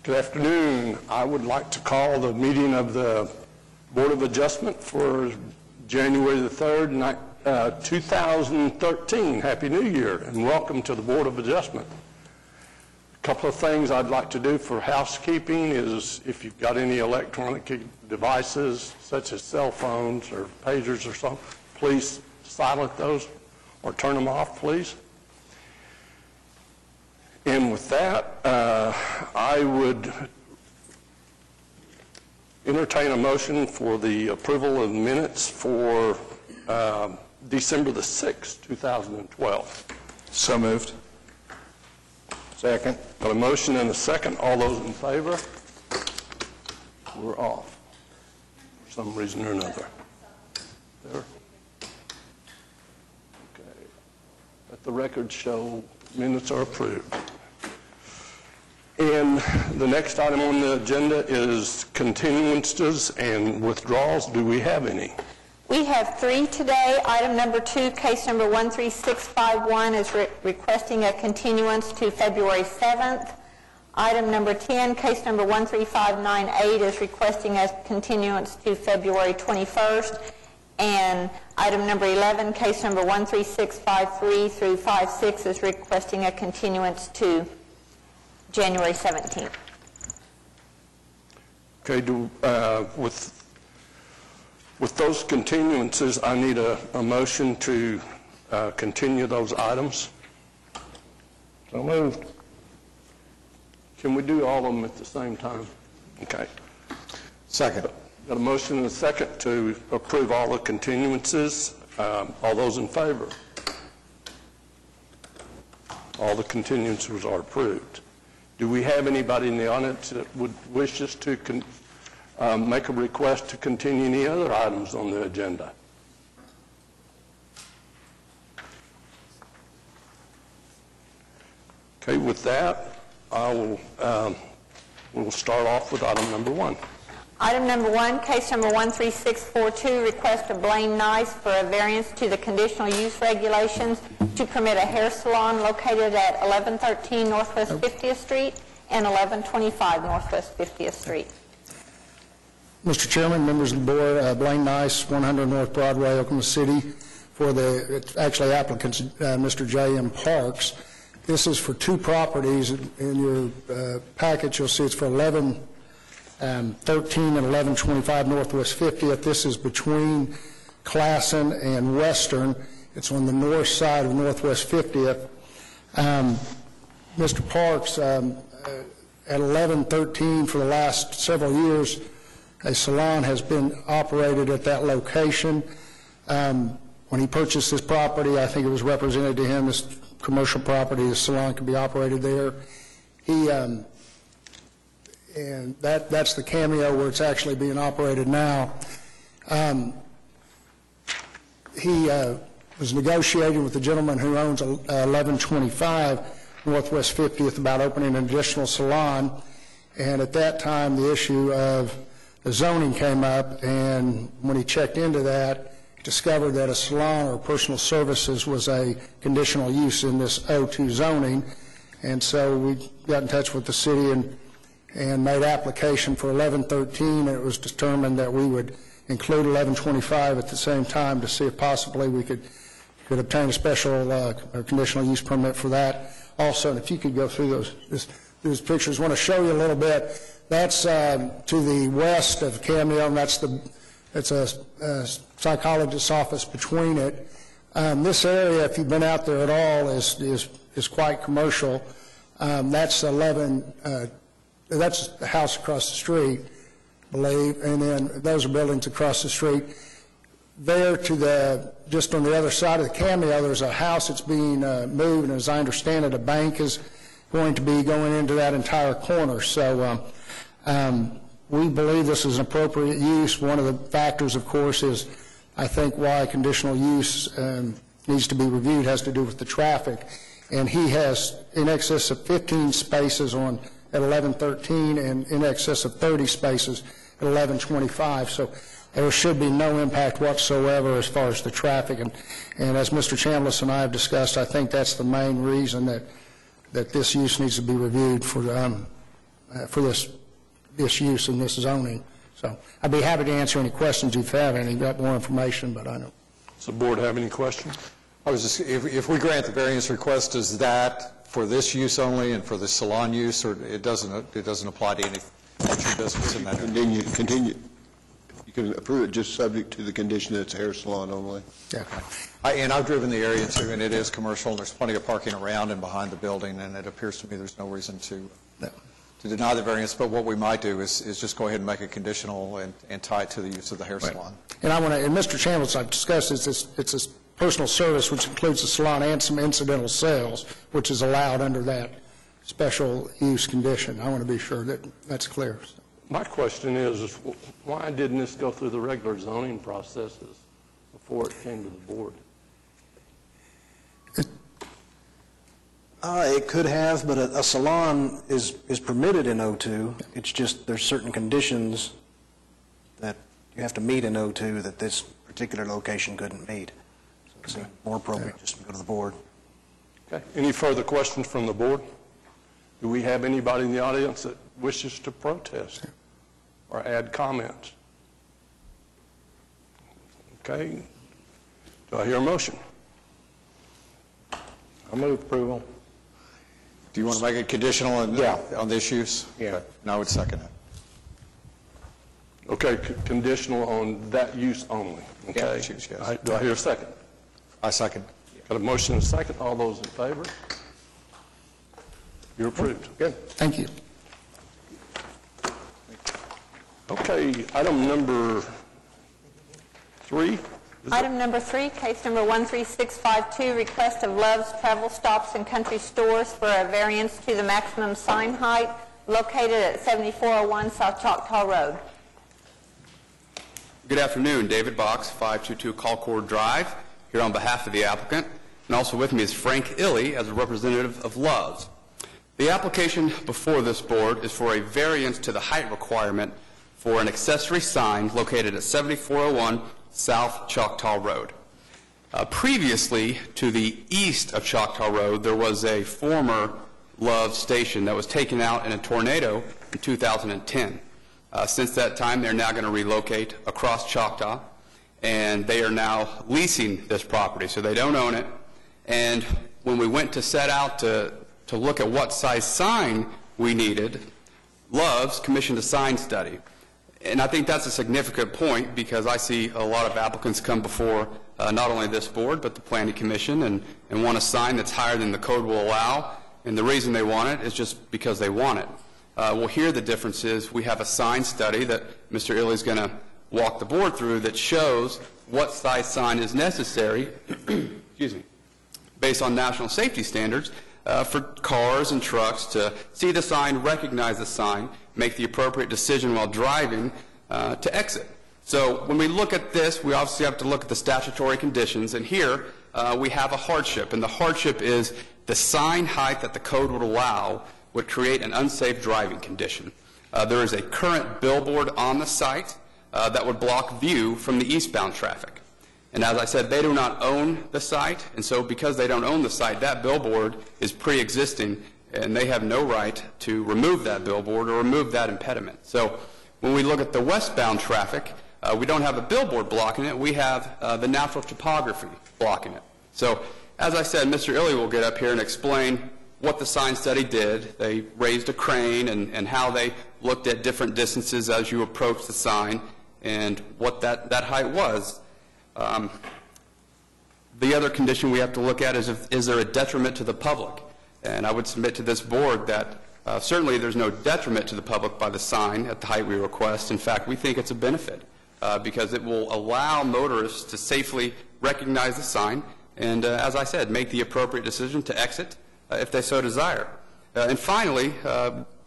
Good afternoon. I would like to call the meeting of the Board of Adjustment for January the 3rd, 2013. Happy New Year and welcome to the Board of Adjustment. A couple of things I'd like to do for housekeeping is if you've got any electronic devices such as cell phones or pagers or something, please silence those or turn them off, please. And with that, I would entertain a motion for the approval of minutes for December the 6th, 2012. So moved. Second. Got a motion and a second. All those in favor? We're off for some reason or another. There. Okay. Let the record show minutes are approved. And the next item on the agenda is continuances and withdrawals. Do we have any? We have 3 today. Item number 2, case number 13651 is requesting a continuance to February 7th. Item number 10, case number 13598 is requesting a continuance to February 21st. And item number 11, case number 13653 through 56 is requesting a continuance to January 17th. Okay, with those continuances, I need a motion to continue those items. So moved. Can we do all of them at the same time? Okay. Second. Got a motion and a second to approve all the continuances. All those in favor? All the continuances are approved. Do we have anybody in the audience that would wish us to make a request to continue any other items on the agenda? Okay, with that, we'll start off with item number 1. Item number 1, case number 13642, request of Blaine Nice for a variance to the conditional use regulations to permit a hair salon located at 1113 Northwest 50th Street and 1125 Northwest 50th Street. Mr. Chairman, members of the board, Blaine Nice, 100 North Broadway, Oklahoma City, for it's actually applicants, Mr. J.M. Parks. This is for 2 properties. In your package, you'll see it's for 1113 and 1125 Northwest 50th. This is between Classen and Western. It's on the north side of Northwest 50th. Mr. Parks, at 1113 for the last several years, a salon has been operated at that location. When he purchased this property, I think it was represented to him as commercial property. The salon could be operated there. And that's the Cameo where it's actually being operated now. He was negotiating with the gentleman who owns 1125 Northwest 50th about opening an additional salon. And at that time, the issue of the zoning came up, and when he checked into that, discovered that a salon or personal services was a conditional use in this O2 zoning. And so we got in touch with the city and made application for 1113, and it was determined that we would include 1125 at the same time to see if possibly we could obtain a special conditional use permit for that also. And if you could go through those pictures, I want to show you a little bit. That's to the west of Cameo, and it's a psychologist's office between it. This area, if you've been out there at all, is quite commercial. That's that's the house across the street, I believe, and then those are buildings across the street. There just on the other side of the Cameo, there's a house that's being moved, and as I understand it, a bank is going to be going into that entire corner. So we believe this is an appropriate use. One of the factors, of course, is I think why conditional use needs to be reviewed has to do with the traffic. And he has in excess of 15 spaces at 1113 and in excess of 30 spaces at 1125. So there should be no impact whatsoever as far as the traffic. And as Mr. Chambliss and I have discussed, I think that's the main reason that this use needs to be reviewed for for this use in this zoning. So I'd be happy to answer any questions if you have any. Got more information, but I don't. Does the board have any questions? I was just, if we grant the variance request, is that for this use only and for the salon use, or it doesn't apply to any future business in that area? Continue. You can approve it just subject to the condition that it's a hair salon only. Yeah. And I've driven the area too, and it is commercial, and there's plenty of parking around and behind the building, and it appears to me there's no reason to deny the variance. But what we might do is just go ahead and make it conditional and tie it to the use of the hair salon. And I want to, and Mr. Chambliss, I've discussed this, it's a personal service which includes the salon and some incidental sales, which is allowed under that special use condition. I want to be sure that that's clear. My question is why didn't this go through the regular zoning processes before it came to the board? It could have, but a salon is permitted in O2. It's just there's certain conditions that you have to meet in O2 that this particular location couldn't meet. So it's more appropriate just to go to the board. Okay. Any further questions from the board? Do we have anybody in the audience that wishes to protest or add comments? Okay. Do I hear a motion? I move approval. Do you want to make it conditional on this use? Yeah. Okay. And I would second it. Okay, conditional on that use only. Okay. Yeah, yes. Do I hear a second? I second. Got a motion and a second. All those in favor? You're approved. Good. Thank you. Okay, item number 3. Item number 3, case number 13652, request of Love's Travel Stops and Country Stores for a variance to the maximum sign height located at 7401 South Choctaw Road. Good afternoon, David Box, 522 Colcord Drive, here on behalf of the applicant, and also with me is Frank Illy as a representative of Love's. The application before this board is for a variance to the height requirement for an accessory sign located at 7401 South Choctaw Road. Previously, to the east of Choctaw Road, there was a former Love's station that was taken out in a tornado in 2010. Since that time, they're now going to relocate across Choctaw, and they are now leasing this property, so they don't own it. And when we went to set out to look at what size sign we needed, Love's commissioned a sign study. And I think that's a significant point because I see a lot of applicants come before not only this board but the Planning Commission and want a sign that's higher than the code will allow. And the reason they want it is just because they want it. Well, here the difference is we have a sign study that Mr. Illy is going to walk the board through that shows what size sign is necessary excuse me, based on national safety standards for cars and trucks to see the sign, recognize the sign, make the appropriate decision while driving to exit. So when we look at this, we obviously have to look at the statutory conditions, and here we have a hardship, and the hardship is the sign height that the code would allow would create an unsafe driving condition. There is a current billboard on the site that would block view from the eastbound traffic. And as I said, they do not own the site, and so because they don't own the site, that billboard is pre-existing, and they have no right to remove that billboard or remove that impediment. So when we look at the westbound traffic, we don't have a billboard blocking it. We have the natural topography blocking it. So as I said, Mr. Illy will get up here and explain what the sign study did. They raised a crane and how they looked at different distances as you approach the sign and what that height was. The other condition we have to look at is there a detriment to the public? And I would submit to this board that certainly there's no detriment to the public by the sign at the height we request. In fact, we think it's a benefit because it will allow motorists to safely recognize the sign and, as I said, make the appropriate decision to exit if they so desire. And finally,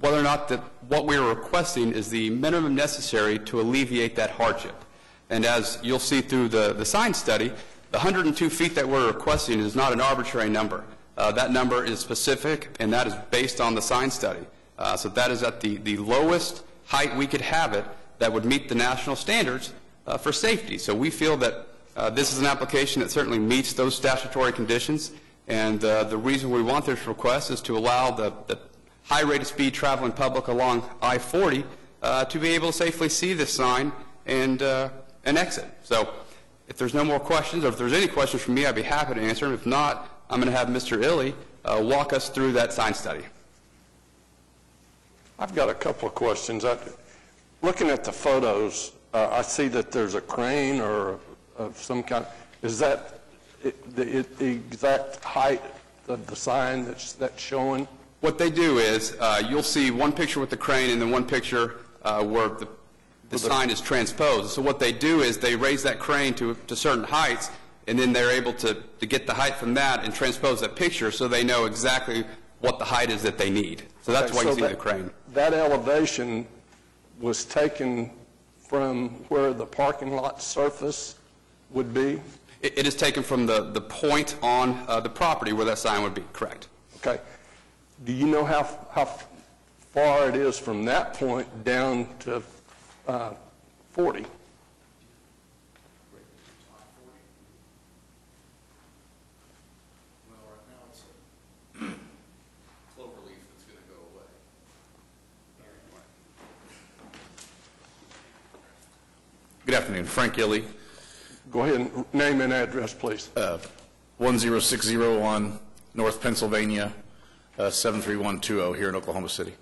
whether or not what we are requesting is the minimum necessary to alleviate that hardship. And as you'll see through the sign study, the 102 feet that we're requesting is not an arbitrary number. That number is specific, and that is based on the sign study. So that is at the lowest height we could have it that would meet the national standards for safety. So we feel that this is an application that certainly meets those statutory conditions, and the reason we want this request is to allow the high rate of speed traveling public along I-40 to be able to safely see this sign and exit. So if there's no more questions, or if there's any questions from me, I'd be happy to answer them. If not, I'm going to have Mr. Illy walk us through that sign study. I've got a couple of questions. Looking at the photos, I see that there's a crane or of some kind. Is that the exact height of the sign that's showing? What they do is you'll see one picture with the crane and then one picture where the sign is transposed. So what they do is they raise that crane to certain heights, and then they're able to get the height from that and transpose that picture so they know exactly what the height is that they need. So that's why you see the crane. That elevation was taken from where the parking lot surface would be? It is taken from the point on the property where that sign would be, correct. Okay. Do you know how far it is from that point down to 40? Good afternoon. Frank Illy. Go ahead and name and address, please. 10601 North Pennsylvania, 73120 here in Oklahoma City.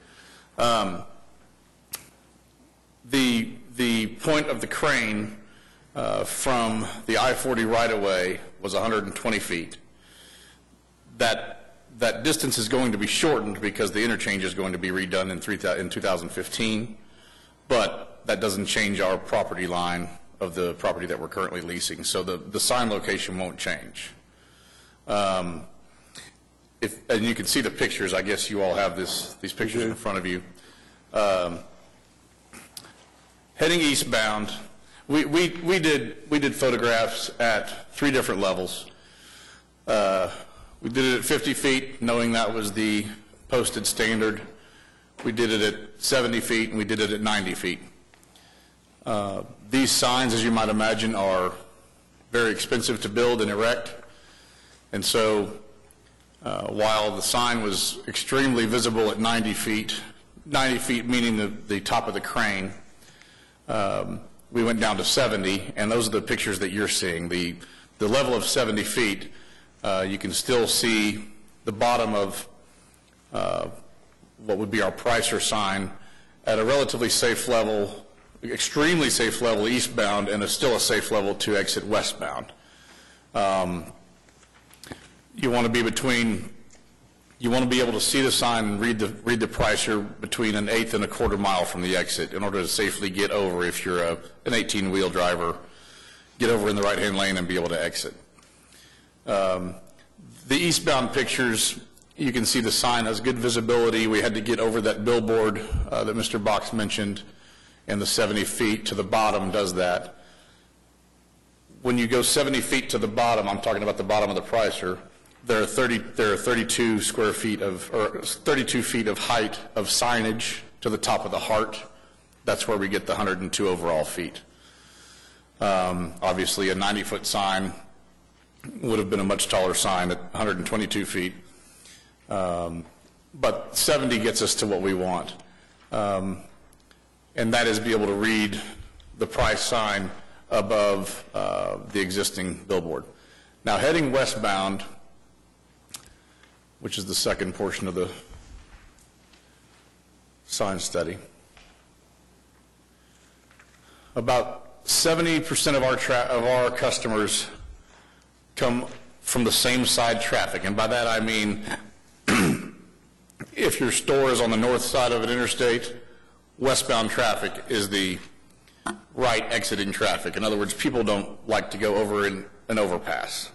The point of the crane from the I-40 right-of-way was 120 feet. That distance is going to be shortened because the interchange is going to be redone in 2015, but that doesn't change our property line of the property that we're currently leasing, so the sign location won't change. And you can see the pictures. I guess you all have these pictures in front of you. Heading eastbound, we did photographs at 3 different levels. We did it at 50 feet, knowing that was the posted standard. We did it at 70 feet, and we did it at 90 feet. These signs, as you might imagine, are very expensive to build and erect. And so while the sign was extremely visible at 90 feet meaning the top of the crane, we went down to 70, and those are the pictures that you're seeing. The level of 70 feet, you can still see the bottom of what would be our Pricer sign at a relatively safe level, extremely safe level eastbound, and still a safe level to exit westbound. You want to be able to see the sign and read the Pricer between 1/8 and 1/4 mile from the exit in order to safely get over, if you're an 18-wheel driver, get over in the right-hand lane and be able to exit. The eastbound pictures, you can see the sign has good visibility. We had to get over that billboard that Mr. Box mentioned, and the 70 feet to the bottom does that. When you go 70 feet to the bottom, I'm talking about the bottom of the Pricer, there are 32 square feet or 32 feet of height of signage to the top of the heart. That's where we get the 102 overall feet. Obviously, a 90-foot sign would have been a much taller sign at 122 feet. But 70 gets us to what we want. And that is be able to read the price sign above the existing billboard. Now, heading westbound, which is the second portion of the sign study, about 70% of our customers come from the same side traffic, and by that I mean if your store is on the north side of an interstate, westbound traffic is the right exiting traffic. In other words, people don't like to go over an overpass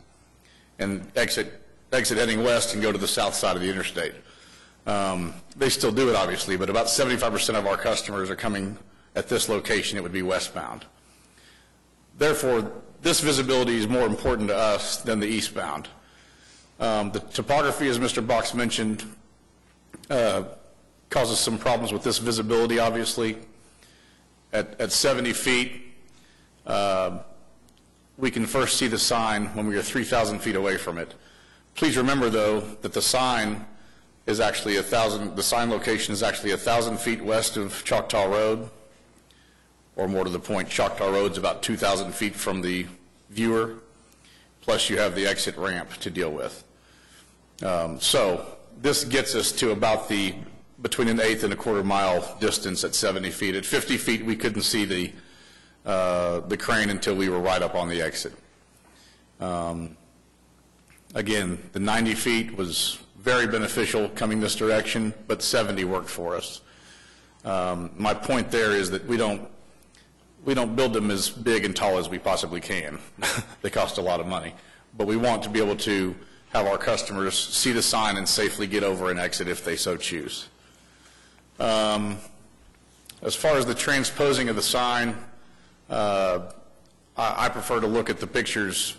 and exit heading west and go to the south side of the interstate. They still do it, obviously, but about 75% of our customers are coming at this location. It would be westbound. Therefore, this visibility is more important to us than the eastbound. The topography, as Mr. Box mentioned, causes some problems with this visibility, obviously. At 70 feet, we can first see the sign when we are 3,000 feet away from it. Please remember, though, that the sign is actually the sign location is actually 1,000 feet west of Choctaw Road, or more to the point, Choctaw Road's about 2,000 feet from the viewer, plus you have the exit ramp to deal with. So this gets us to about between an eighth and a quarter mile distance at 70 feet. At 50 feet, we couldn't see the crane until we were right up on the exit. Again, the 90 feet was very beneficial coming this direction, but 70 worked for us. My point there is that we don't build them as big and tall as we possibly can. They cost a lot of money. But we want to be able to have our customers see the sign and safely get over and exit if they so choose. As far as the transposing of the sign, I prefer to look at the pictures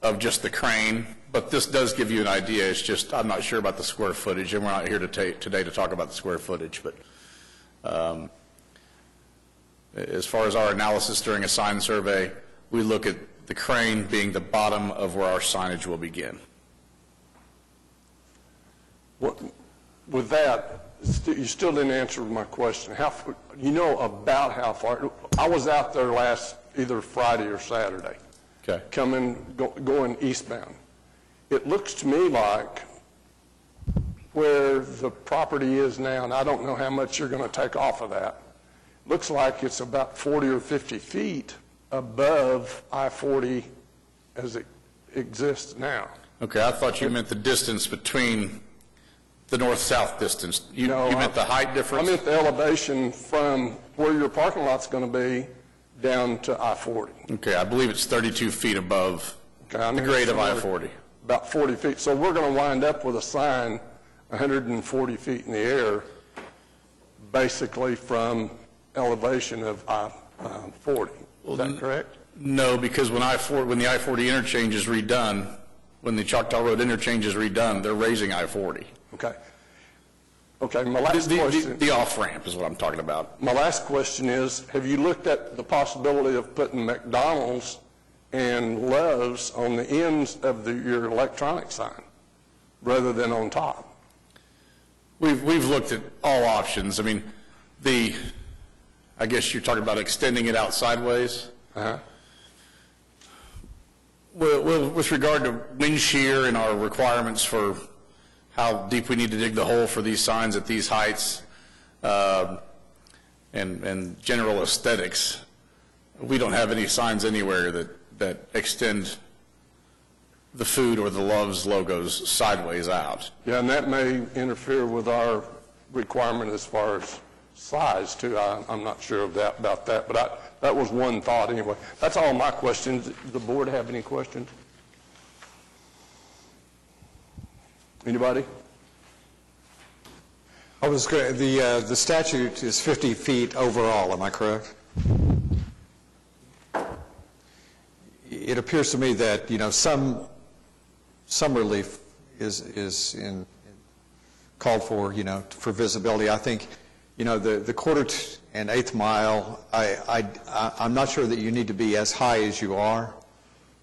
of just the crane, but this does give you an idea. It's just I'm not sure about the square footage, and we're not here today to talk about the square footage. But as far as our analysis during a sign survey, we look at the crane being the bottom of where our signage will begin. With that, you still didn't answer my question. You know about how far? I was out there either Friday or Saturday, Okay. going eastbound. It looks to me like where the property is now, and I don't know how much you're going to take off of that, looks like it's about 40 or 50 feet above I-40 as it exists now. Okay, I thought you meant the distance between the north-south distance. You meant the height difference? I meant the elevation from where your parking lot's going to be down to I-40. Okay, I believe it's 32 feet above the grade of I-40. About 40 feet. So we're going to wind up with a sign 140 feet in the air, basically from elevation of I-40. Is that correct? No, because when the I-40 interchange is redone, when the Choctaw Road interchange is redone, they're raising I-40. Okay. Okay, my last question. The off-ramp is what I'm talking about. My last question is, have you looked at the possibility of putting McDonald's and Love's on the ends of your electronic sign rather than on top? We've looked at all options. I mean, I guess you're talking about extending it out sideways. Uh-huh. Well, with regard to wind shear and our requirements for how deep we need to dig the hole for these signs at these heights, and general aesthetics, we don't have any signs anywhere that extend the food or the Love's logos sideways out. Yeah, and that may interfere with our requirement as far as size, too. I'm not sure about that, but that was one thought anyway. That's all my questions. Does the board have any questions? Anybody? The statute is 50 feet overall, am I correct? It appears to me that, some relief is called for, for visibility. I think, the quarter and eighth mile, I'm not sure that you need to be as high as you are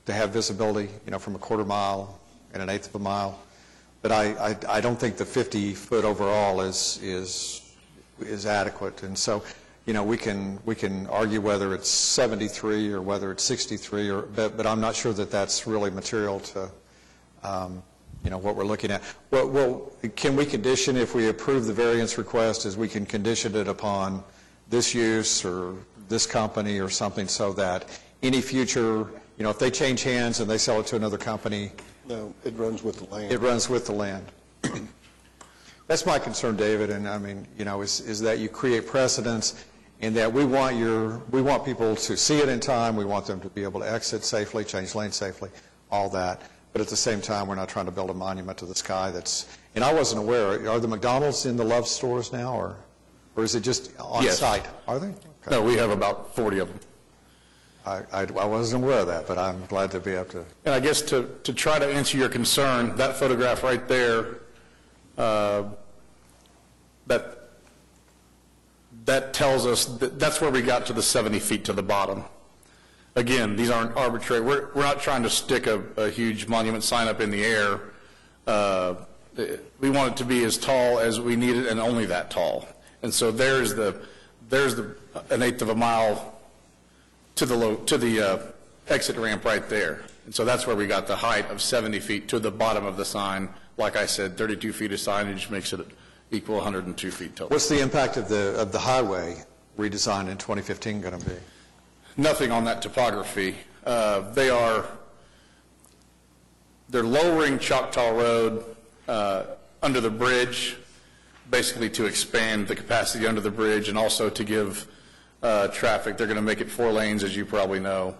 to have visibility, from a quarter mile and an eighth of a mile. But I don't think the 50-foot overall is adequate. And so, we can argue whether it's 73 or whether it's 63, but I'm not sure that that's really material to, what we're looking at. Well, can we condition, if we approve the variance request, is we can condition it upon this use or this company or something, so that any future, if they change hands and they sell it to another company. No, it runs with the land. It runs with the land. That's my concern, David, and I mean, is that you create precedents, and that we want people to see it in time, we want them to be able to exit safely, change lanes safely, all that. But at the same time, we're not trying to build a monument to the sky and I wasn't aware, are the McDonald's in the Love stores now, or is it just on Yes. site? Are they? Okay. No, we have about 40 of them. I wasn't aware of that, but I'm glad to be able to. And I guess to try to answer your concern, that photograph right there, that tells us that's where we got to the 70 feet to the bottom. Again, these aren't arbitrary. We're not trying to stick a huge monument sign up in the air. We want it to be as tall as we need it and only that tall. And so there's an eighth of a mile to the exit ramp right there. And so that's where we got the height of 70 feet to the bottom of the sign. Like I said, 32 feet of signage makes it equal 102 feet total. What's the impact of the highway redesign in 2015 going to be? Nothing on that topography. They're lowering Choctaw Road under the bridge, basically to expand the capacity under the bridge and also to give traffic. They're going to make it 4 lanes, as you probably know,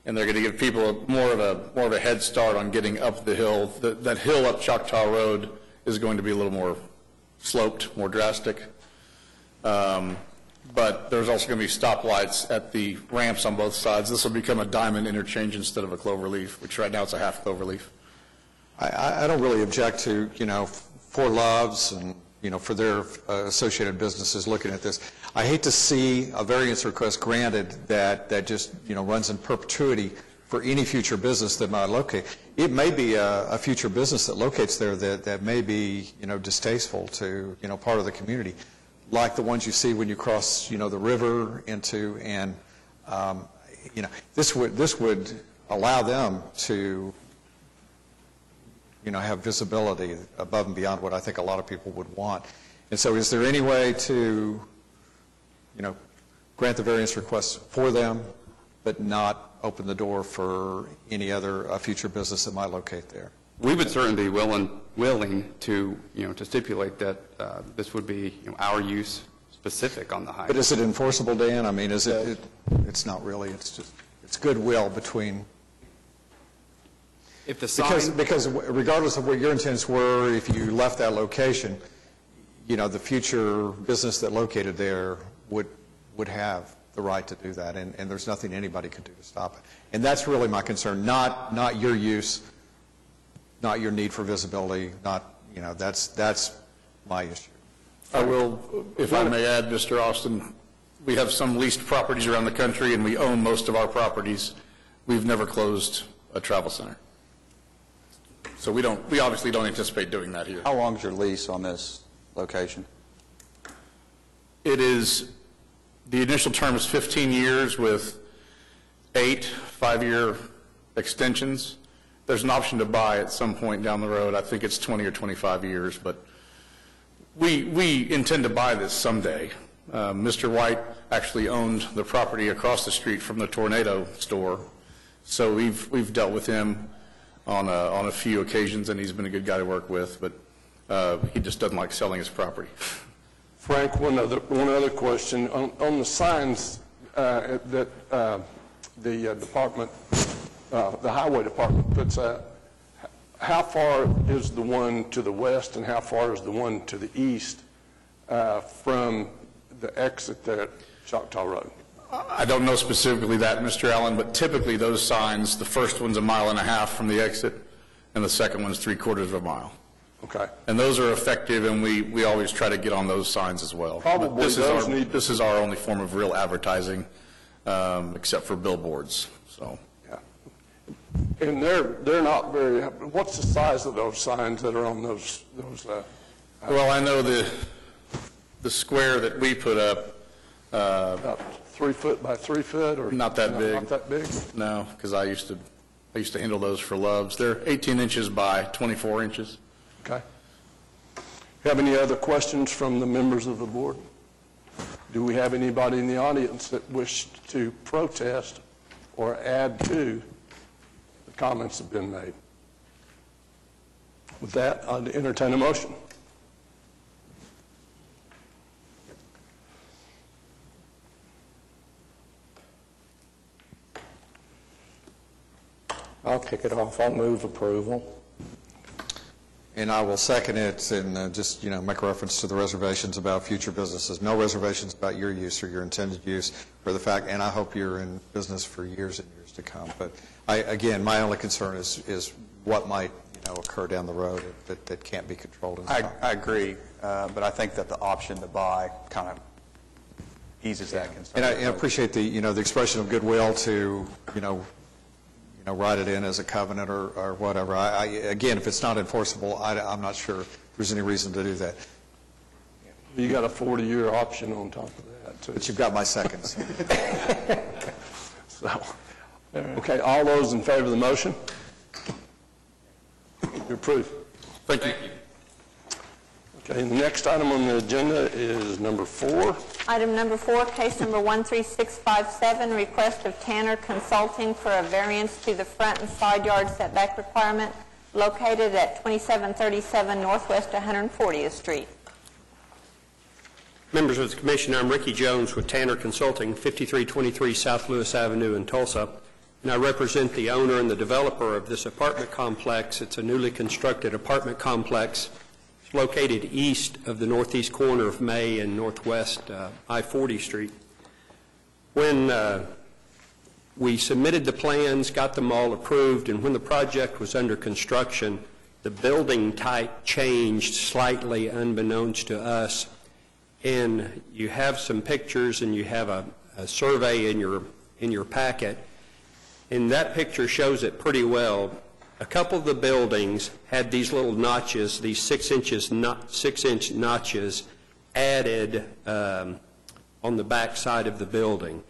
and they're going to give people more of a head start on getting up the hill. That hill up Choctaw Road is going to be a little more sloped, more drastic. But there's also going to be stoplights at the ramps on both sides. This will become a diamond interchange instead of a cloverleaf, which right now it's a half cloverleaf. I don't really object to, for Loves and, for their associated businesses looking at this. I hate to see a variance request granted that just, runs in perpetuity for any future business that might locate. It may be a future business that locates there that may be, distasteful to, part of the community, like the ones you see when you cross, the river into, and, this would allow them to, have visibility above and beyond what I think a lot of people would want. And so is there any way to, grant the variance request for them, but not open the door for any other future business that might locate there? We would certainly be willing to, to stipulate that this would be, our use specific on the highway. But is it enforceable, Dan? I mean, is it? It's not really. It's just goodwill between. If the sign, because regardless of what your intents were, if you left that location, the future business that located there would have the right to do that, and there's nothing anybody could do to stop it. And that's really my concern, not your use, not your need for visibility, not, that's my issue. I will, if I may add, Mr. Austin, we have some leased properties around the country, and we own most of our properties. We've never closed a travel center. So we obviously don't anticipate doing that here. How long is your lease on this location? It is, the initial term is 15 years with 8 5-year extensions. There's an option to buy at some point down the road. I think it's 20 or 25 years, but we intend to buy this someday. Mr. White actually owned the property across the street from the Tornado store, so we've dealt with him on a few occasions, and he's been a good guy to work with, but he just doesn't like selling his property. Frank, one other question. On the signs that the department, the highway department puts out, how far is the one to the west and how far is the one to the east from the exit there at Choctaw Road? I don't know specifically that, Mr. Allen, but typically those signs, the first one's 1.5 miles from the exit, and the second one's 3/4 mile. Okay. And those are effective, and we always try to get on those signs as well. Probably this is our only form of real advertising, except for billboards. So. Yeah. And they're not very. What's the size of those signs that are on those? Well, I know the square that we put up. About 3 foot by 3 foot, or not that big. Not that big. No, because I used to handle those for Loves. They're 18 inches by 24 inches. Okay. Have any other questions from the members of the board? Do we have anybody in the audience that wished to protest or add to the comments that have been made? With that, I'd entertain a motion. I'll kick it off. I'll move approval. And I will second it and just, make a reference to the reservations about future businesses. No reservations about your use or your intended use for the fact, and I hope you're in business for years and years to come. But again, my only concern is what might, occur down the road that can't be controlled. I agree, but I think that the option to buy kind of eases that concern. And I appreciate the, the expression of goodwill to, write it in as a covenant or whatever. Again, if it's not enforceable, I'm not sure if there's any reason to do that. You got a 40-year option on top of that, too. But you've got my seconds. So, okay, all those in favor of the motion? You approve. Thank you. Okay, the next item on the agenda is number 4. Item number 4, case number 13657, request of Tanner Consulting for a variance to the front and side yard setback requirement located at 2737 Northwest 140th Street. Members of the Commission, I'm Ricky Jones with Tanner Consulting, 5323 South Lewis Avenue in Tulsa, and I represent the owner and the developer of this apartment complex. It's a newly constructed apartment complex. It's located east of the northeast corner of May and northwest I-40 Street. When we submitted the plans, got them all approved, and when the project was under construction, the building type changed slightly unbeknownst to us. And you have some pictures and you have a survey in your packet, and that picture shows it pretty well. A couple of the buildings had these little notches, these 6-inch notches added on the back side of the building.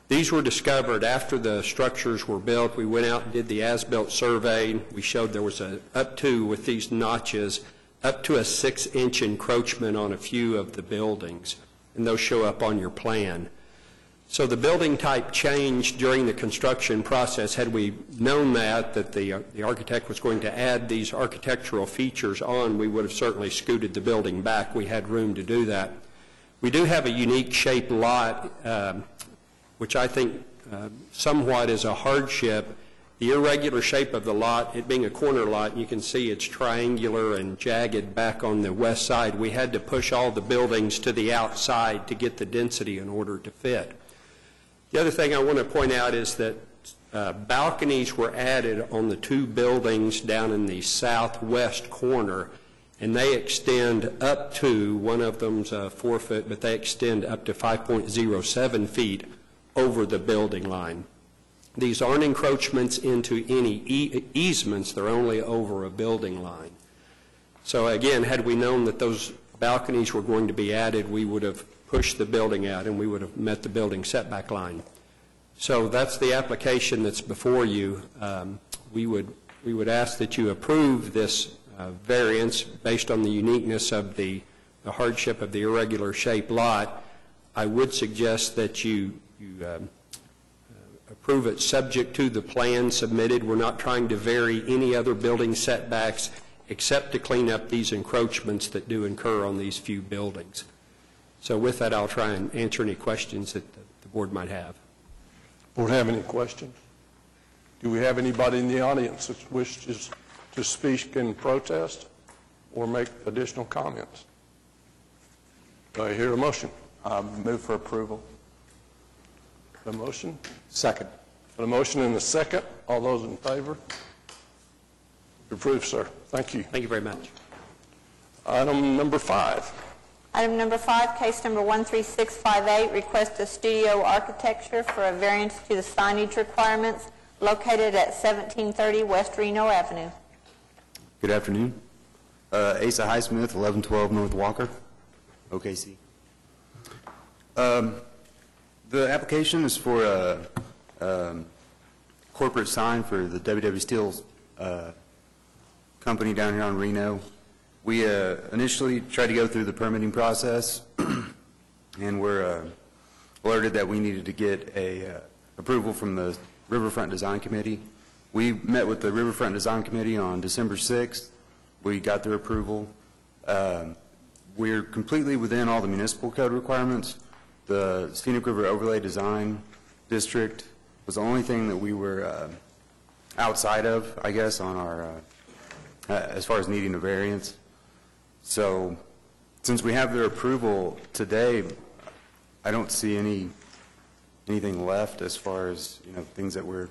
These were discovered after the structures were built. We went out and did the as-built survey. We showed there was with these notches, up to a 6-inch encroachment on a few of the buildings, and those show up on your plan. So the building type changed during the construction process. Had we known that the architect was going to add these architectural features on, we would have certainly scooted the building back. We had room to do that. We do have a unique shaped lot, which I think somewhat is a hardship. The irregular shape of the lot, it being a corner lot, you can see it's triangular and jagged back on the west side. We had to push all the buildings to the outside to get the density in order to fit. The other thing I want to point out is that balconies were added on the 2 buildings down in the southwest corner, and they extend up to, one of them's 4 foot, but they extend up to 5.07 feet over the building line. These aren't encroachments into any easements. They're only over a building line. So again, had we known that those balconies were going to be added, we would have pushed the building out and we would have met the building setback line. So that's the application that's before you. We would ask that you approve this variance based on the uniqueness of the hardship of the irregular shaped lot. I would suggest that you approve it subject to the plan submitted. We're not trying to vary any other building setbacks except to clean up these encroachments that do occur on these few buildings. So with that, I'll try and answer any questions that the board might have. Board have any questions? Do we have anybody in the audience that wishes to speak in protest or make additional comments? Do I hear a motion? Move for approval. A motion? Second. A motion and a second. All those in favor? Approved, sir. Thank you. Thank you very much. Item number 5. Item number 5, case number 13658, request of Studio Architecture for a variance to the signage requirements located at 1730 West Reno Avenue. Good afternoon. Asa Highsmith, 1112 North Walker, OKC. The application is for a corporate sign for the WW Steel company down here on Reno. We initially tried to go through the permitting process, and were alerted that we needed to get a approval from the Riverfront Design Committee. We met with the Riverfront Design Committee on December 6th. We got their approval. We're completely within all the municipal code requirements. The Scenic River Overlay Design District was the only thing that we were outside of, I guess, on our, as far as needing a variance. So since we have their approval today, I don't see anything left as far as, things that we're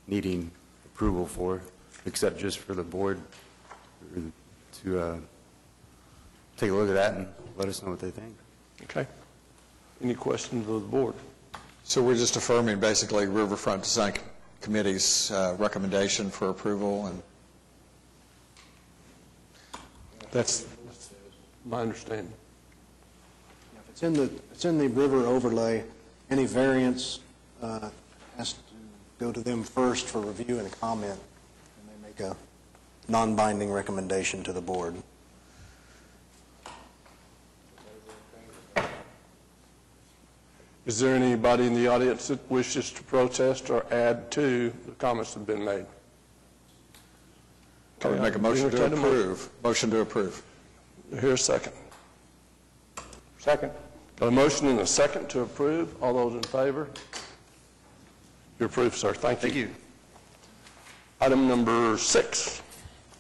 needing approval for, except just for the board to take a look at that and let us know what they think. Okay. Any questions of the board? So we're just affirming basically Riverfront Design Committee's recommendation for approval, and That's my understanding. If it's in the river overlay, any variance has to go to them first for review and comment, and they make a non-binding recommendation to the board. Is there anybody in the audience that wishes to protest or add to the comments that have been made? I would make a motion to approve. Motion to approve. Here a second. Second. Got a motion and a second to approve. All those in favor? You're approved, sir. Thank you. Thank you. Item number 6.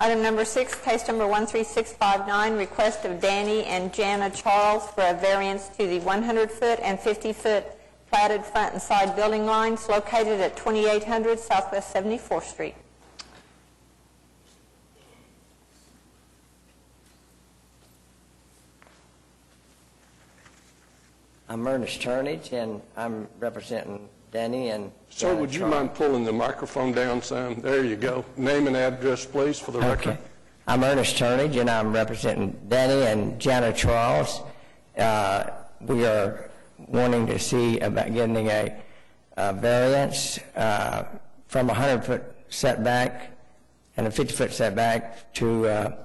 Item number 6, case number 13659, request of Danny and Jana Charles for a variance to the 100-foot and 50-foot platted front and side building lines located at 2800 Southwest 74th Street. I'm Ernest Turnage, and I'm representing Danny and Sir, would you mind pulling the microphone down some? There you go. Name and address, please, for the record. Okay. I'm Ernest Turnage, and I'm representing Danny and Jana Charles. We are wanting to see about getting a variance from a 100-foot setback and a 50-foot setback to a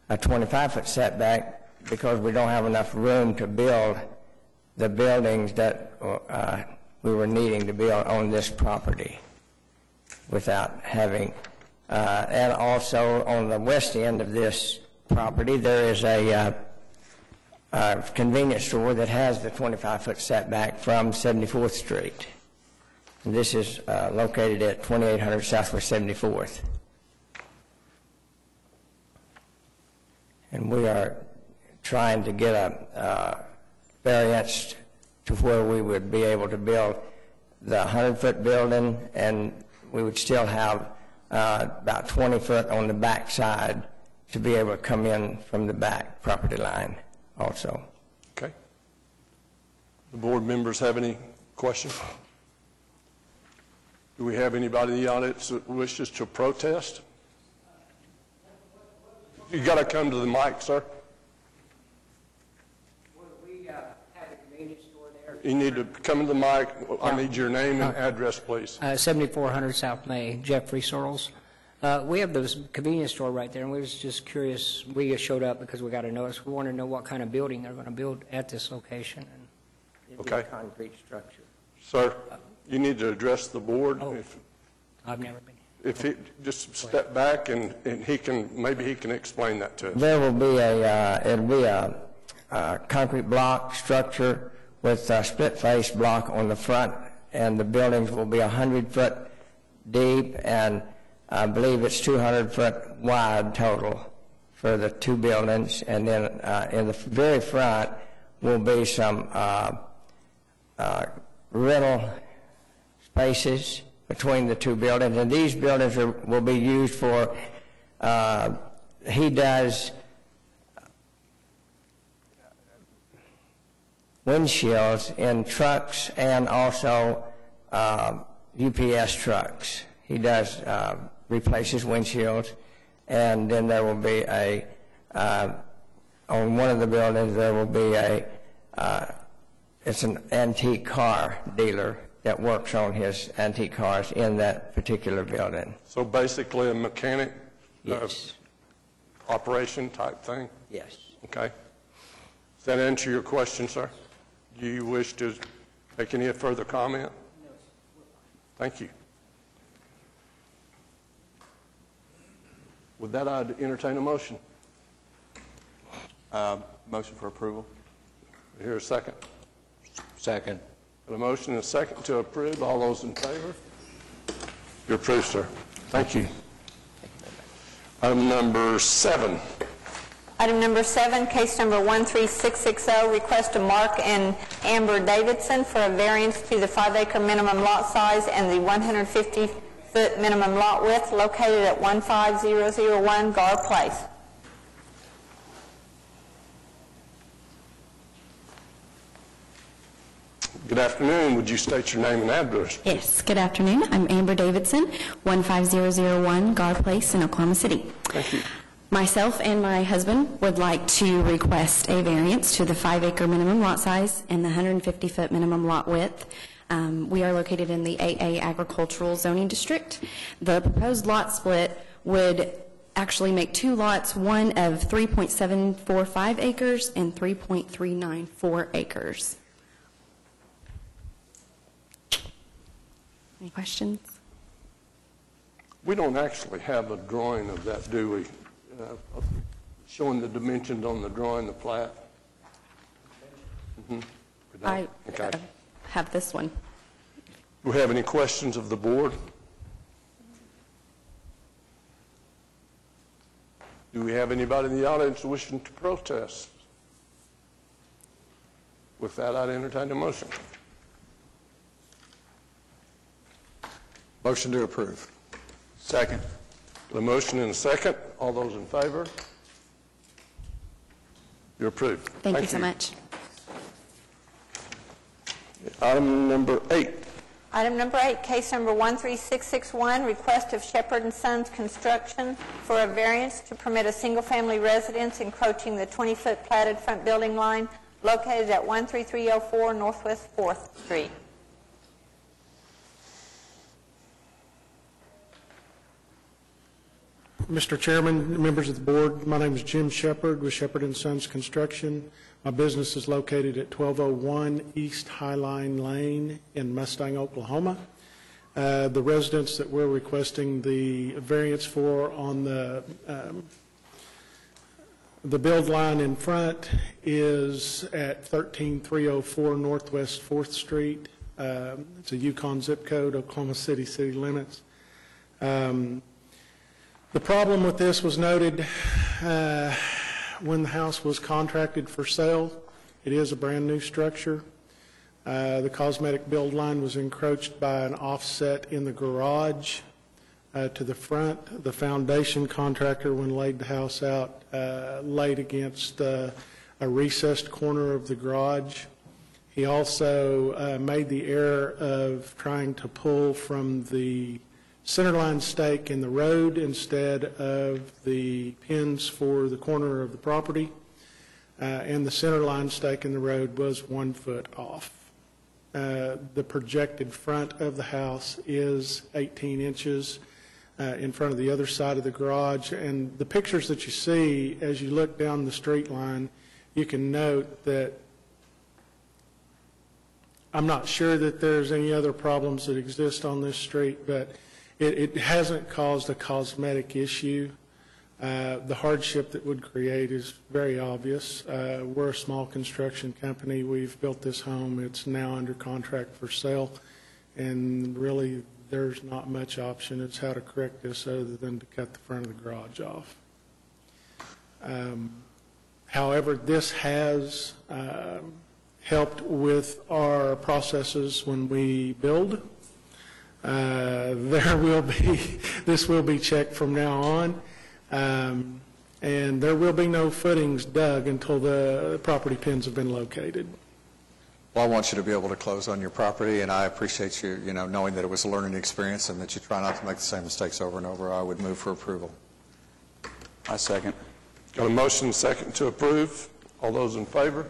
25-foot setback because we don't have enough room to build the buildings that we were needing to build on this property without having, and also on the west end of this property, there is a convenience store that has the 25-foot setback from 74th Street. And this is located at 2800 Southwest 74th. And we are trying to get a variance to where we would be able to build the 100-foot building, and we would still have about 20 foot on the back side to be able to come in from the back property line also. Okay. The board members have any questions? Do we have anybody in the audience that wishes to protest? You got to come to the mic, sir. You need to come to the mic. I need your name and address, please. 7400 South May, Jeffrey Searles. We have this convenience store right there, and we was just curious. We showed up because we got a notice. We want to know what kind of building they're going to build at this location. Okay. A concrete structure. Sir, you need to address the board. Oh, I've never been. If he just step back and maybe he can explain that to us. There will be it'll be a concrete block structure with a split face block on the front, and the buildings will be 100-foot deep, and I believe it's 200-foot wide total for the two buildings. And then in the very front will be some rental spaces between the two buildings, and these buildings will be used for, he does windshields in trucks and also UPS trucks. He does replaces windshields, and then there will be on one of the buildings there will be it's an antique car dealer that works on his antique cars in that particular building. So basically a mechanic Yes. Operation type thing? Yes. Okay. Does that answer your question, sir? Do you wish to make any further comment? No. Thank you. With that, I'd entertain a motion. Motion for approval. Here a second. Second. Got a motion and a second to approve. All those in favor? You're approved, sir. Thank you. Item number 7. Item number 7, case number 13660, request of Mark and Amber Davidson for a variance to the 5-acre minimum lot size and the 150-foot minimum lot width located at 15001 Gar Place. Good Good afternoon. Would you state your name and address? Yes, good afternoon. I'm Amber Davidson, 15001 Gar Place in Oklahoma City. Thank you. Myself and my husband would like to request a variance to the 5-acre minimum lot size and the 150-foot minimum lot width. We are located in the AA Agricultural Zoning District. The proposed lot split would actually make two lots, one of 3.745 acres and 3.394 acres. Any questions? We don't actually have a drawing of that, do we? Showing the dimensions on the drawing, the plat? Mm-hmm. I have this one. Do we have any questions of the board? Do we have anybody in the audience wishing to protest? With that, I'd entertain a motion. Motion to approve. Second. The motion and a second. All those in favor? You're approved. Thank you so much. Item number 8. Item number 8, case number 13661, request of Shepherd & Sons Construction for a variance to permit a single-family residence encroaching the 20-foot platted front building line located at 13304 Northwest 4th Street. Mr. Chairman, members of the board, my name is Jim Shepherd with Shepherd & Sons Construction. My business is located at 1201 East Highline Lane in Mustang, Oklahoma. The residence that we're requesting the variance for on the build line in front is at 13304 Northwest 4th Street. It's a Yukon zip code, Oklahoma City city limits. The problem with this was noted when the house was contracted for sale. It is a brand new structure. The cosmetic build line was encroached by an offset in the garage to the front. The foundation contractor, when laid the house out, laid against a recessed corner of the garage. He also made the error of trying to pull from the centerline stake in the road instead of the pins for the corner of the property, and the centerline stake in the road was 1 foot off. The projected front of the house is 18 inches in front of the other side of the garage, and the pictures that you see as you look down the street line, you can note that I'm not sure that there's any other problems that exist on this street, but it hasn't caused a cosmetic issue. The hardship that would create is very obvious. We're a small construction company. We've built this home. It's now under contract for sale, and really there's not much option as how to correct this other than to cut the front of the garage off. However, this has helped with our processes when we build. This will be checked from now on, and there will be no footings dug until the property pins have been located. Well, I want you to be able to close on your property, and I appreciate you, knowing that it was a learning experience and that you try not to make the same mistakes over and over. I would move for approval. I second. Got a motion second to approve. All those in favor?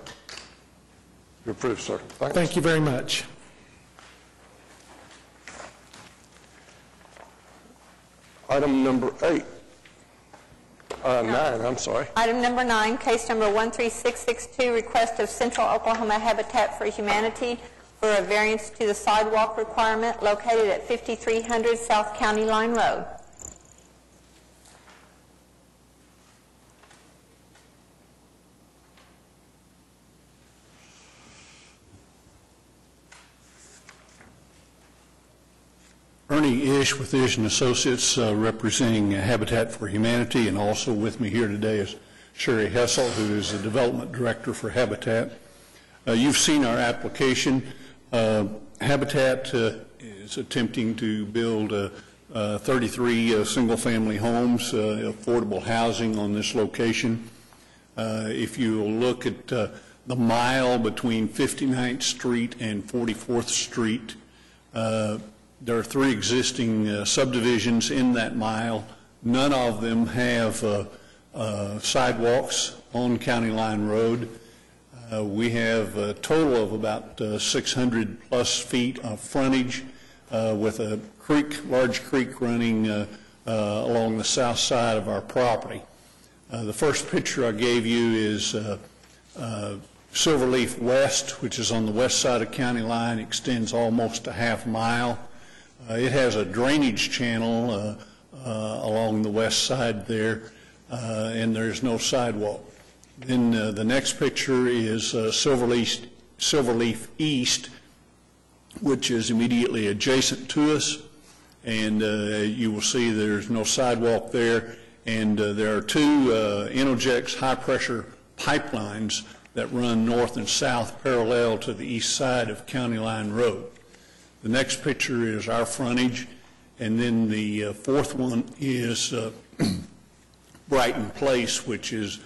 You're approved, sir. Thanks. Thank you very much. Item number 9, I'm sorry. Item number 9, case number 13662, request of Central Oklahoma Habitat for Humanity for a variance to the sidewalk requirement located at 5300 South County Line Road. Ernie Ish with Ish & Associates, representing Habitat for Humanity, and also with me here today is Sherry Hessel, who is the Development Director for Habitat. You've seen our application. Habitat is attempting to build 33 single-family homes, affordable housing on this location. If you look at the mile between 59th Street and 44th Street. There are 3 existing subdivisions in that mile. None of them have sidewalks on County Line Road. We have a total of about 600 plus feet of frontage with a large creek running along the south side of our property. The first picture I gave you is Silverleaf West, which is on the west side of County Line, extends almost a half mile. It has a drainage channel along the west side there, and there's no sidewalk. Then the next picture is Silverleaf East, which is immediately adjacent to us, and you will see there's no sidewalk there, and there are 2 Enogex high-pressure pipelines that run north and south parallel to the east side of County Line Road. The next picture is our frontage, and then the fourth one is Brighton Place, which is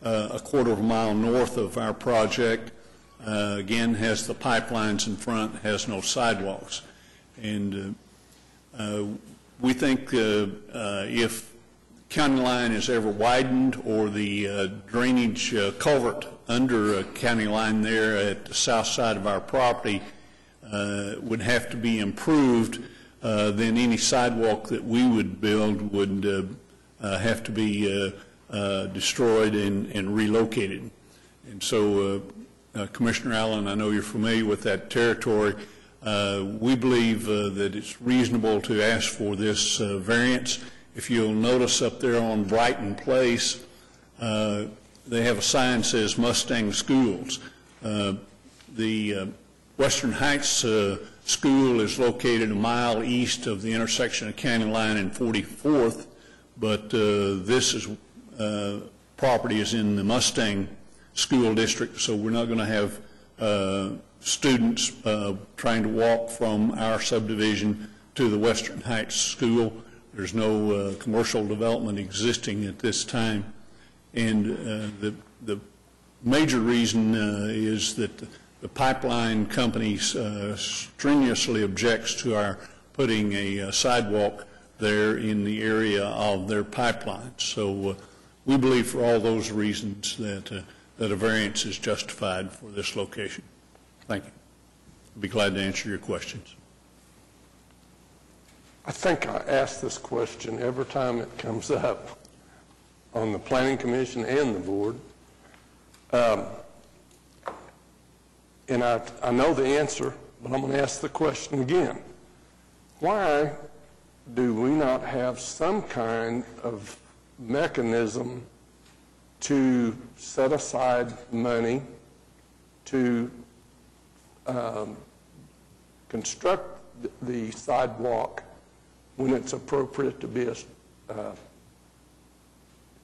a quarter of a mile north of our project. Again, has the pipelines in front, has no sidewalks. And we think if County Line is ever widened or the drainage culvert under County Line there at the south side of our property would have to be improved, then any sidewalk that we would build would have to be destroyed and relocated. And so, Commissioner Allen, I know you're familiar with that territory. We believe that it's reasonable to ask for this variance. If you'll notice up there on Brighton Place, they have a sign that says Mustang Schools. The Western Heights School is located a mile east of the intersection of County Line and 44th, but this is property is in the Mustang School District, so we're not going to have students trying to walk from our subdivision to the Western Heights School. There's no commercial development existing at this time. And the major reason is that the pipeline company strenuously objects to our putting a sidewalk there in the area of their pipeline. So we believe for all those reasons that a variance is justified for this location. Thank you. I'll be glad to answer your questions. I think I ask this question every time it comes up on the Planning Commission and the board. And I know the answer, but I'm going to ask the question again. Why do we not have some kind of mechanism to set aside money to construct the sidewalk when it's appropriate to be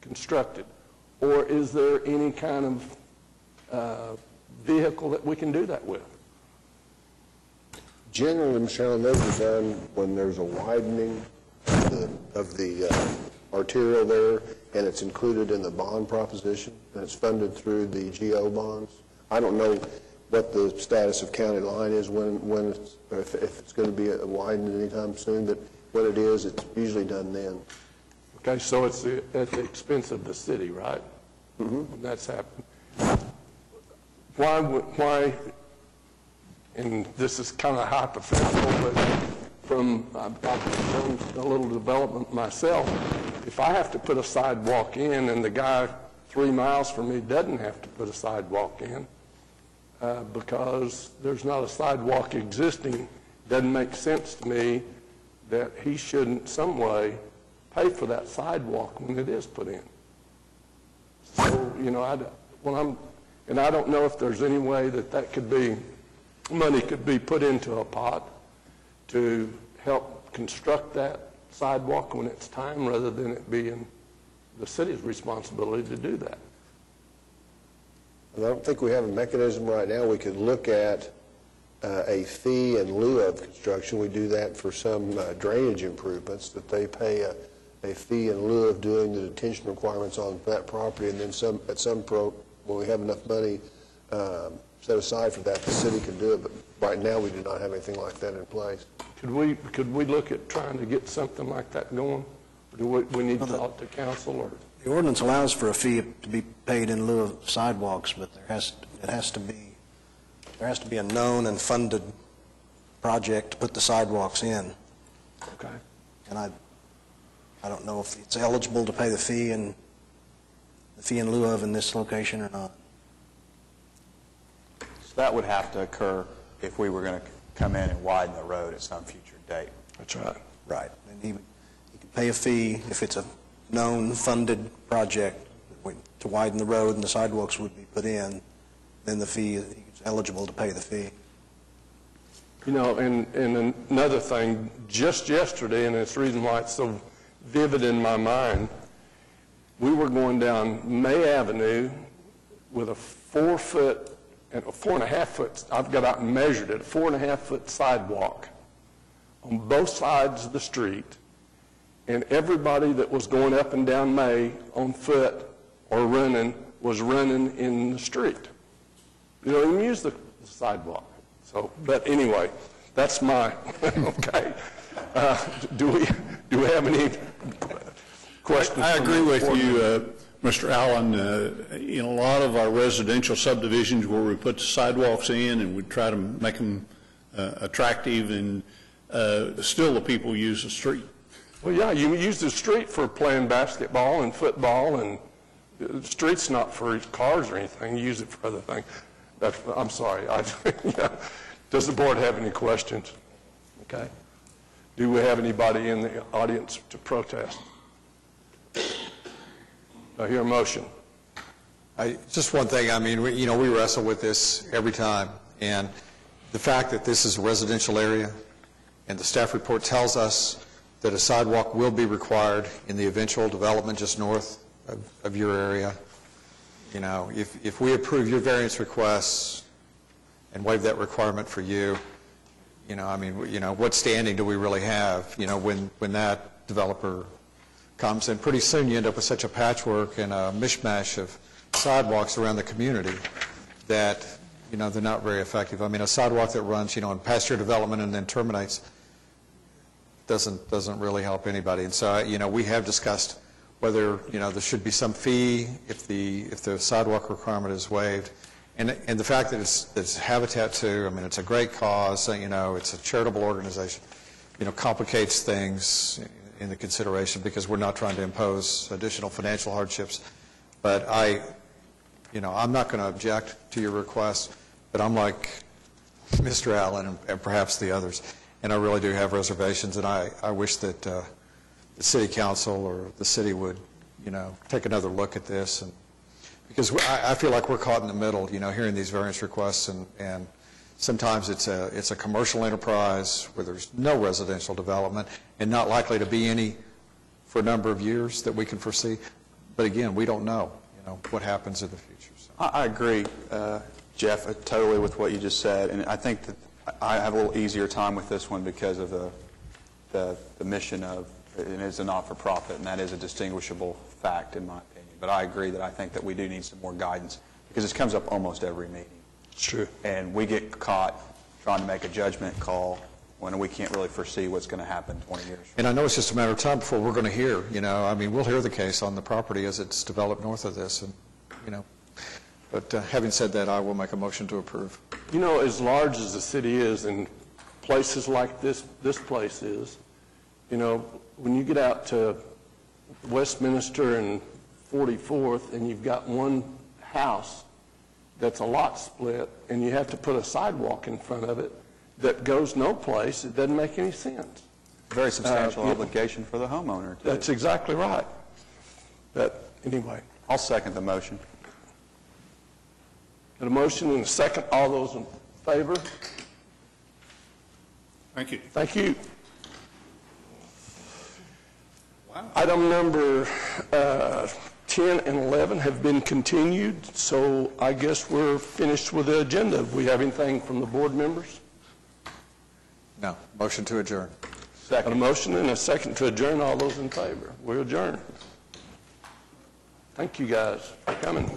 constructed? Or is there any kind of vehicle that we can do that with? Generally, Michelle, those are done when there's a widening of the arterial there, and it's included in the bond proposition, and it's funded through the GO bonds. I don't know what the status of County Line is when it's, if it's going to be widened anytime soon, but when it is, it's usually done then. Okay, so it's at the expense of the city, right? Mm-hmm. That's happened. Why, and this is kind of hypothetical, but I've done a little development myself. If I have to put a sidewalk in and the guy 3 miles from me doesn't have to put a sidewalk in because there's not a sidewalk existing, doesn't make sense to me that he shouldn't some way pay for that sidewalk when it is put in. So, you know, and I don't know if there's any way that could be, money could be put into a pot to help construct that sidewalk when it's time, rather than it being the city's responsibility to do that. And I don't think we have a mechanism right now. We could look at a fee in lieu of construction. We do that for some drainage improvements, that they pay a fee in lieu of doing the detention requirements on that property, and then when we have enough money set aside for that, the city could do it, but right now we do not have anything like that in place. Could we look at trying to get something like that going? Or do we need to talk to council, or? The ordinance allows for a fee to be paid in lieu of sidewalks, but it has to be a known and funded project to put the sidewalks in. Okay. And I don't know if it's eligible to pay the fee in lieu of in this location or not. So that would have to occur if we were going to come in and widen the road at some future date. That's right. Right. And he could pay a fee if it's a known funded project to widen the road and the sidewalks would be put in, then the fee, he's eligible to pay the fee. You know, and another thing, just yesterday, and it's the reason why it's so vivid in my mind, we were going down May Avenue with a 4-foot and a 4.5-foot, I've got out and measured it, a 4.5-foot sidewalk on both sides of the street, and everybody that was going up and down May on foot or running was running in the street. You don't even use the sidewalk. So, but anyway, that's my, okay. Do we have any questions? I agree with you, Mr. Allen. In a lot of our residential subdivisions where we put the sidewalks in and we try to make them attractive, and still the people use the street. Well, yeah, you use the street for playing basketball and football, and the street's not for cars or anything. You use it for other things. I'm sorry. Yeah. Does the board have any questions? Okay. Do we have anybody in the audience to protest? I hear a motion. Just one thing. I mean, we wrestle with this every time, and the fact that this is a residential area, and the staff report tells us that a sidewalk will be required in the eventual development just north of your area. You know, if we approve your variance requests and waive that requirement for you, I mean, what standing do we really have, when that developer comes? And pretty soon you end up with such a patchwork and a mishmash of sidewalks around the community that, they're not very effective. I mean, a sidewalk that runs, in past your development and then terminates doesn't really help anybody. And so, we have discussed whether, there should be some fee if the sidewalk requirement is waived. And the fact that it's Habitat too, I mean, it's a great cause, it's a charitable organization, complicates things in the consideration because we're not trying to impose additional financial hardships. But I'm not going to object to your request, but I'm like Mr. Allen and perhaps the others, and I really do have reservations, and I wish that the city council or the city would, take another look at this, and because I feel like we're caught in the middle, hearing these variance requests, and sometimes it's a commercial enterprise where there's no residential development and not likely to be any for a number of years that we can foresee. But again, we don't know, what happens in the future. So. I agree, Jeff, totally with what you just said, and I think that I have a little easier time with this one because of the mission of it is a not-for-profit, and that is a distinguishable fact in my opinion. But I agree that I think that we do need some more guidance because this comes up almost every meeting. It's true. And we get caught trying to make a judgment call when we can't really foresee what's going to happen 20 years from now. And I know it's just a matter of time before we're going to hear, I mean, we'll hear the case on the property as it's developed north of this, and, But having said that, I will make a motion to approve. As large as the city is and places like this place is, when you get out to Westminster and 44th and you've got one house that's a lot split and you have to put a sidewalk in front of it that goes no place, it doesn't make any sense. Very substantial obligation for the homeowner, too. That's exactly right. But anyway. I'll second the motion. Got a motion and a second. All those in favor? Thank you. Thank you. Wow. Item number 10 and 11 have been continued, so I guess we're finished with the agenda. Do we have anything from the board members? No. Motion to adjourn. Second. A motion and a second to adjourn. All those in favor? We're adjourned. Thank you guys for coming.